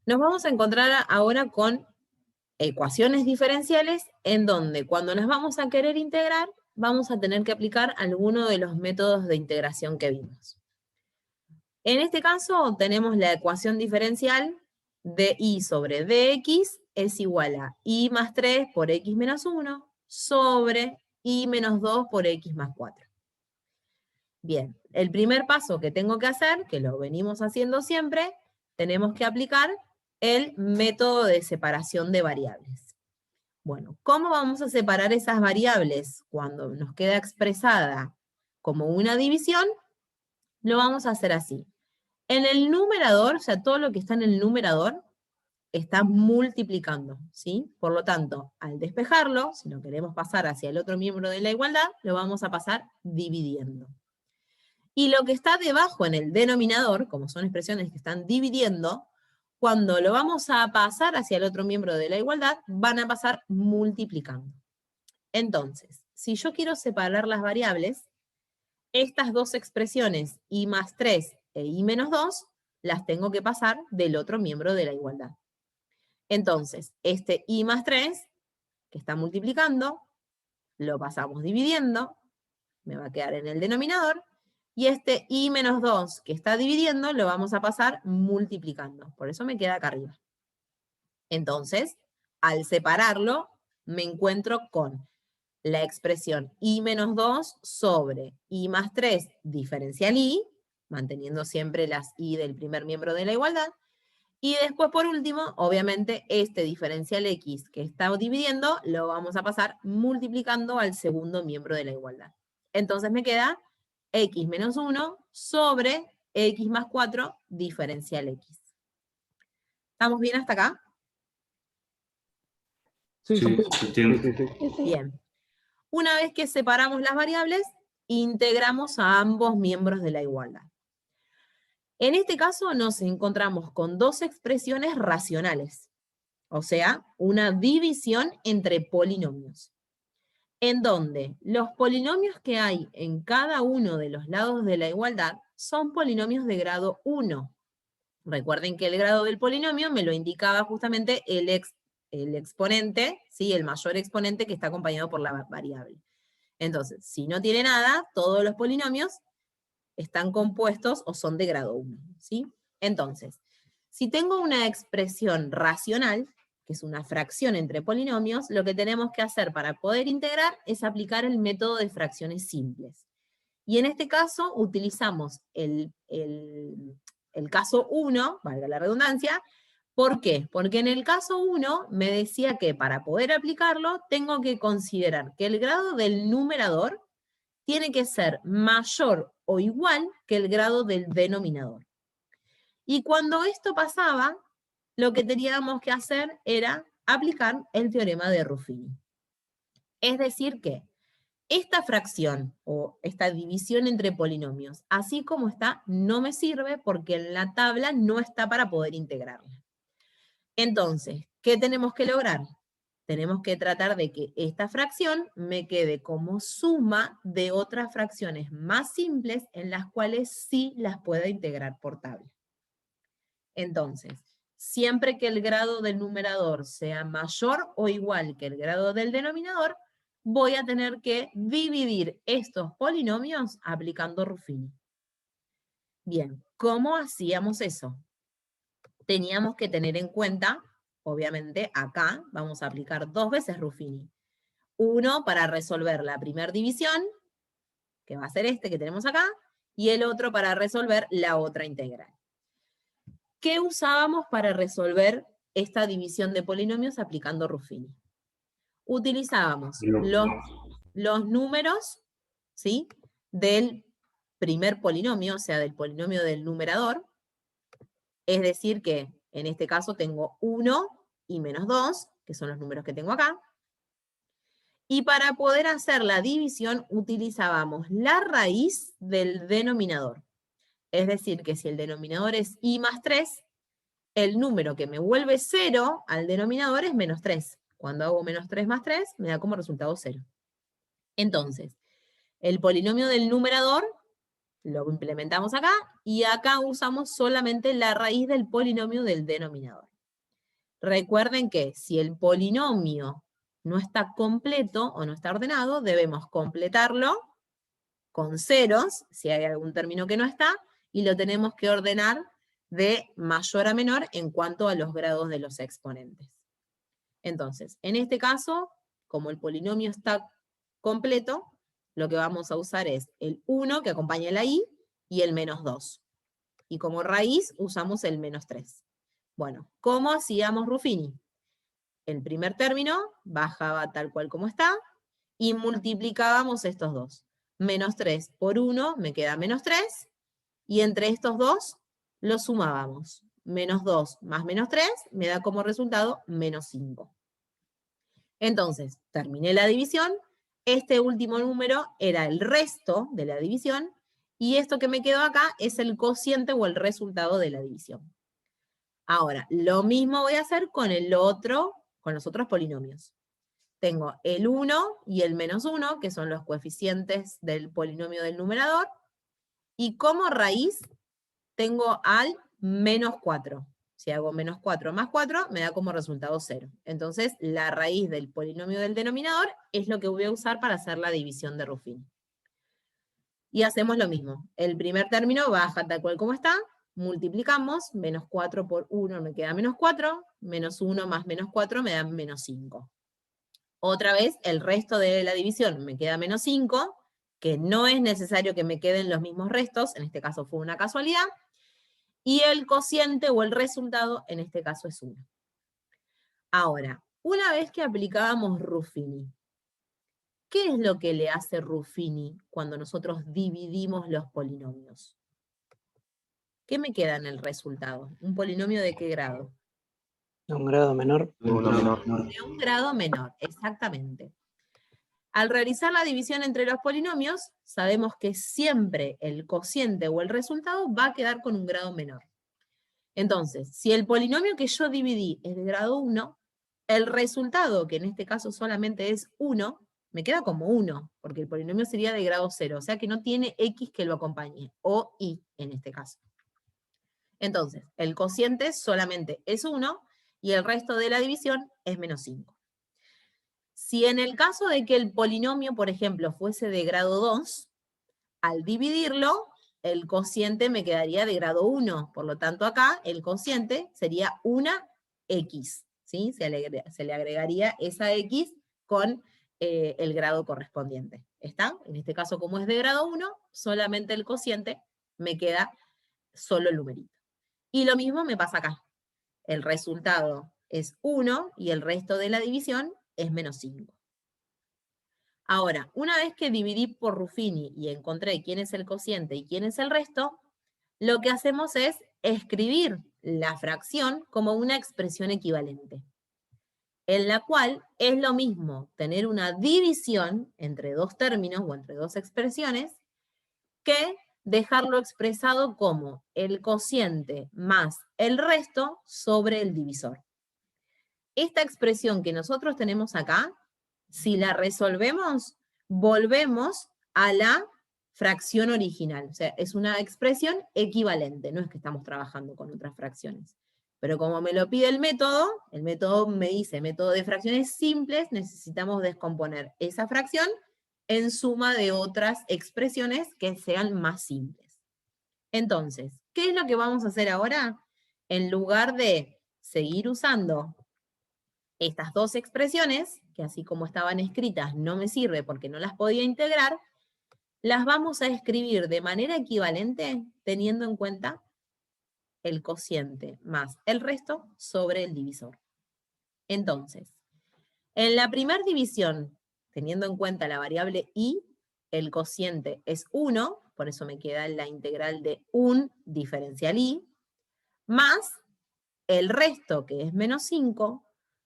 Nos vamos a encontrar ahora con ecuaciones diferenciales en donde cuando las vamos a querer integrar, vamos a tener que aplicar alguno de los métodos de integración que vimos. En este caso tenemos la ecuación diferencial de y sobre dx es igual a y más 3 por x menos 1 sobre y menos 2 por x más 4. Bien, el primer paso que tengo que hacer, que lo venimos haciendo siempre, tenemos que aplicar el método de separación de variables. Bueno, ¿cómo vamos a separar esas variables cuando nos queda expresada como una división? Lo vamos a hacer así. En el numerador, o sea, todo lo que está en el numerador, está multiplicando, ¿sí? Por lo tanto, al despejarlo, si lo queremos pasar hacia el otro miembro de la igualdad, lo vamos a pasar dividiendo. Y lo que está debajo en el denominador, como son expresiones que están dividiendo, cuando lo vamos a pasar hacia el otro miembro de la igualdad, van a pasar multiplicando. Entonces, si yo quiero separar las variables, estas dos expresiones, y más 3 e y menos 2, las tengo que pasar del otro miembro de la igualdad. Entonces, este y más 3, que está multiplicando, lo pasamos dividiendo, me va a quedar en el denominador, y este y menos 2 que está dividiendo lo vamos a pasar multiplicando. Por eso me queda acá arriba. Entonces, al separarlo, me encuentro con la expresión y menos 2 sobre y más 3 diferencial y, manteniendo siempre las y del primer miembro de la igualdad, y después, por último, obviamente, este diferencial x que está dividiendo, lo vamos a pasar multiplicando al segundo miembro de la igualdad. Entonces me queda x menos 1 sobre x más 4 diferencial x. ¿Estamos bien hasta acá? Sí, Sí, se entiende. Bien. Una vez que separamos las variables, integramos a ambos miembros de la igualdad. En este caso nos encontramos con dos expresiones racionales, o sea, una división entre polinomios, en donde los polinomios que hay en cada uno de los lados de la igualdad son polinomios de grado 1. Recuerden que el grado del polinomio me lo indicaba justamente el exponente, ¿sí? El mayor exponente que está acompañado por la variable. Entonces, si no tiene nada, todos los polinomios están compuestos o son de grado 1, ¿sí? Entonces, si tengo una expresión racional, que es una fracción entre polinomios, lo que tenemos que hacer para poder integrar es aplicar el método de fracciones simples. Y en este caso utilizamos el caso 1, valga la redundancia. ¿Por qué? Porque en el caso 1 me decía que para poder aplicarlo tengo que considerar que el grado del numerador tiene que ser mayor o igual que el grado del denominador. Y cuando esto pasaba, lo que teníamos que hacer era aplicar el teorema de Ruffini. Es decir que esta fracción o esta división entre polinomios, así como está, no me sirve porque en la tabla no está para poder integrarla. Entonces, ¿qué tenemos que lograr? Tenemos que tratar de que esta fracción me quede como suma de otras fracciones más simples en las cuales sí las pueda integrar por tabla. Entonces, siempre que el grado del numerador sea mayor o igual que el grado del denominador, voy a tener que dividir estos polinomios aplicando Ruffini. Bien, ¿cómo hacíamos eso? Teníamos que tener en cuenta, obviamente acá vamos a aplicar 2 veces Ruffini. Uno para resolver la primera división, que va a ser este que tenemos acá, y el otro para resolver la otra integral. ¿Qué usábamos para resolver esta división de polinomios aplicando Ruffini? Utilizábamos los números, ¿sí?, del primer polinomio, o sea, del polinomio del numerador, es decir que en este caso tengo 1 y menos 2, que son los números que tengo acá, y para poder hacer la división utilizábamos la raíz del denominador. Es decir, que si el denominador es i más 3, el número que me vuelve 0 al denominador es menos 3. Cuando hago menos 3 más 3, me da como resultado 0. Entonces, el polinomio del numerador lo implementamos acá, y acá usamos solamente la raíz del polinomio del denominador. Recuerden que si el polinomio no está completo o no está ordenado, debemos completarlo con ceros, si hay algún término que no está, y lo tenemos que ordenar de mayor a menor en cuanto a los grados de los exponentes. Entonces, en este caso, como el polinomio está completo, lo que vamos a usar es el 1 que acompaña la i y el menos 2. Y como raíz usamos el menos 3. Bueno, ¿cómo hacíamos Ruffini? El primer término bajaba tal cual como está y multiplicábamos estos dos. Menos 3 por 1 me queda menos 3, y entre estos dos los sumábamos. Menos 2 más menos 3 me da como resultado menos 5. Entonces, terminé la división, este último número era el resto de la división, y esto que me quedó acá es el cociente o el resultado de la división. Ahora, lo mismo voy a hacer con con los otros polinomios. Tengo el 1 y el menos 1, que son los coeficientes del polinomio del numerador, y como raíz tengo al menos 4. Si hago menos 4 más 4, me da como resultado 0. Entonces, la raíz del polinomio del denominador es lo que voy a usar para hacer la división de Ruffini. Y hacemos lo mismo. El primer término baja tal cual como está, multiplicamos, menos 4 por 1 me queda menos 4, menos 1 más menos 4 me da menos 5. Otra vez, el resto de la división me queda menos 5, que no es necesario que me queden los mismos restos, en este caso fue una casualidad, y el cociente o el resultado en este caso es 1. Ahora, una vez que aplicábamos Ruffini, ¿qué es lo que le hace Ruffini cuando nosotros dividimos los polinomios? ¿Qué me queda en el resultado? ¿Un polinomio de qué grado? De un grado menor. De un grado menor, exactamente. Al realizar la división entre los polinomios, sabemos que siempre el cociente o el resultado va a quedar con un grado menor. Entonces, si el polinomio que yo dividí es de grado 1, el resultado, que en este caso solamente es 1, me queda como 1, porque el polinomio sería de grado 0, o sea que no tiene x que lo acompañe, o y en este caso. Entonces, el cociente solamente es 1, y el resto de la división es menos 5. Si en el caso de que el polinomio, por ejemplo, fuese de grado 2, al dividirlo, el cociente me quedaría de grado 1. Por lo tanto, acá el cociente sería una x. ¿Sí? Se le agregaría esa x con el grado correspondiente. ¿Está? En este caso, como es de grado 1, solamente el cociente me queda solo el numerito. Y lo mismo me pasa acá. El resultado es 1 y el resto de la división es menos 5. Ahora, una vez que dividí por Ruffini y encontré quién es el cociente y quién es el resto, lo que hacemos es escribir la fracción como una expresión equivalente, en la cual es lo mismo tener una división entre dos términos o entre dos expresiones que dejarlo expresado como el cociente más el resto sobre el divisor. Esta expresión que nosotros tenemos acá, si la resolvemos, volvemos a la fracción original. O sea, es una expresión equivalente, no es que estamos trabajando con otras fracciones. Pero como me lo pide el método me dice, método de fracciones simples, necesitamos descomponer esa fracción en suma de otras expresiones que sean más simples. Entonces, ¿qué es lo que vamos a hacer ahora? En lugar de seguir usando estas dos expresiones, que así como estaban escritas no me sirve porque no las podía integrar, las vamos a escribir de manera equivalente teniendo en cuenta el cociente más el resto sobre el divisor. Entonces, en la primera división, teniendo en cuenta la variable y, el cociente es 1, por eso me queda la integral de un diferencial y, más el resto, que es menos 5,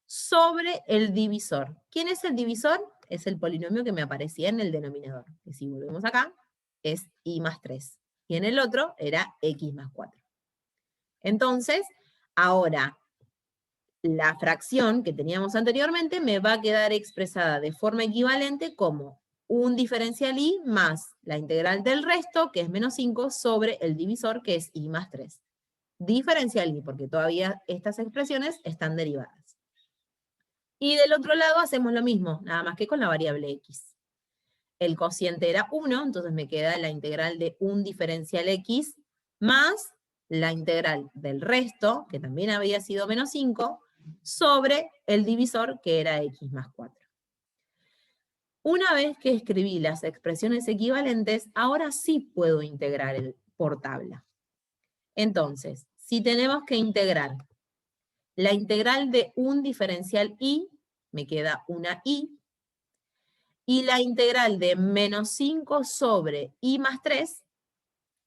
sobre el divisor. ¿Quién es el divisor? Es el polinomio que me aparecía en el denominador, que si volvemos acá, es y más 3. Y en el otro era x más 4. Entonces, ahora, la fracción que teníamos anteriormente me va a quedar expresada de forma equivalente como un diferencial y más la integral del resto, que es menos 5, sobre el divisor, que es y más 3. diferencial y, porque todavía estas expresiones están derivadas. Y del otro lado hacemos lo mismo, nada más que con la variable x. El cociente era 1, entonces me queda la integral de un diferencial x más la integral del resto, que también había sido menos 5, sobre el divisor, que era x más 4. Una vez que escribí las expresiones equivalentes, ahora sí puedo integrar por tabla. Entonces, si tenemos que integrar la integral de un diferencial y, me queda una y, y la integral de menos 5 sobre i más 3,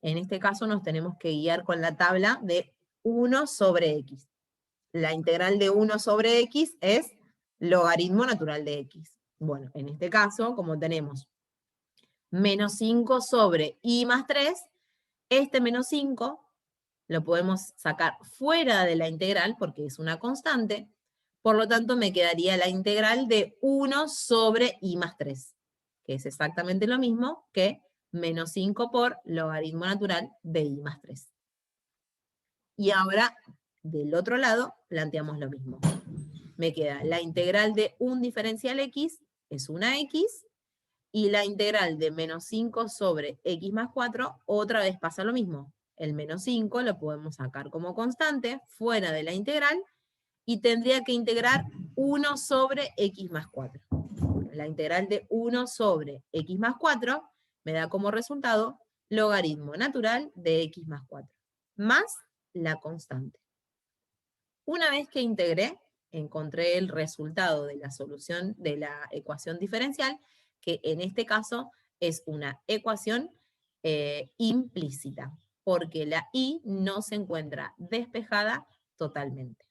en este caso nos tenemos que guiar con la tabla de 1 sobre x. La integral de 1 sobre x es logaritmo natural de x. Bueno, en este caso, como tenemos menos 5 sobre i más 3, este menos 5 lo podemos sacar fuera de la integral porque es una constante, por lo tanto me quedaría la integral de 1 sobre i más 3, que es exactamente lo mismo que menos 5 por logaritmo natural de i más 3. Y ahora, del otro lado, planteamos lo mismo. Me queda la integral de un diferencial x, es una x, y la integral de menos 5 sobre x más 4, otra vez pasa lo mismo. El menos 5 lo podemos sacar como constante, fuera de la integral, y tendría que integrar 1 sobre x más 4. La integral de 1 sobre x más 4 me da como resultado logaritmo natural de x más 4, más la constante. Una vez que integré, encontré el resultado de la solución de la ecuación diferencial, que en este caso es una ecuación implícita, porque la y no se encuentra despejada totalmente.